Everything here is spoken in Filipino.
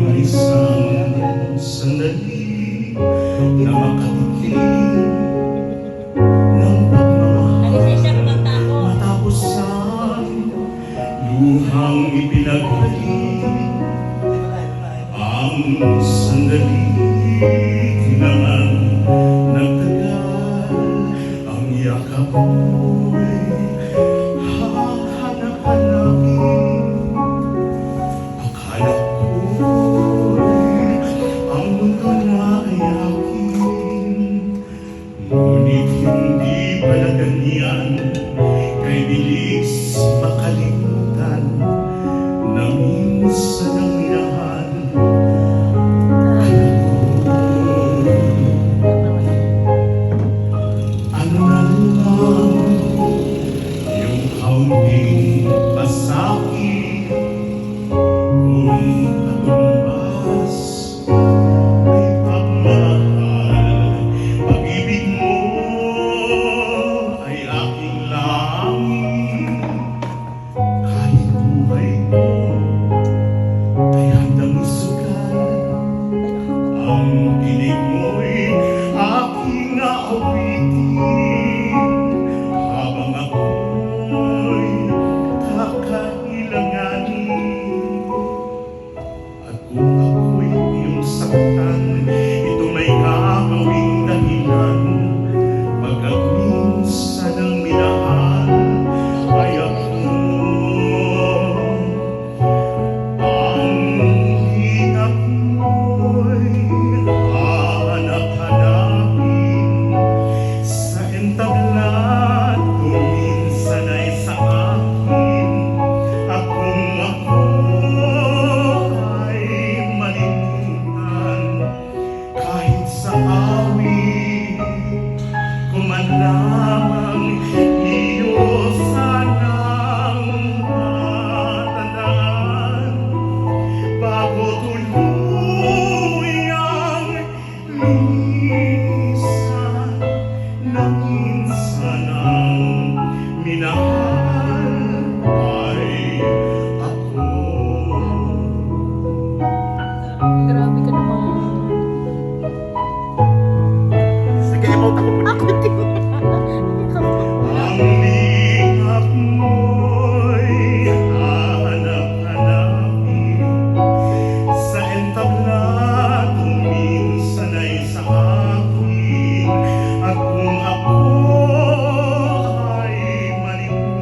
may isang sandali na makatikim ng pagmamahal matapos ang luhang ipinaghahin. Ang sandali naman nagtagal, ang yakap mo'y hahanap-hanapin. Akala ko'y ang mundo na ay akin, ngunit hindi pala ganyan. Kay bilis makalimutan na minsan ang minahan. Ano na lang yung kaunting pasakit kung katumbas ay pagmahal. Pag-ibig mo ay aking langit, kahit buhay ko ay handang isugal. Ang tinig mo'y aking aawitin habang ako'y kakailanganin. At kung ako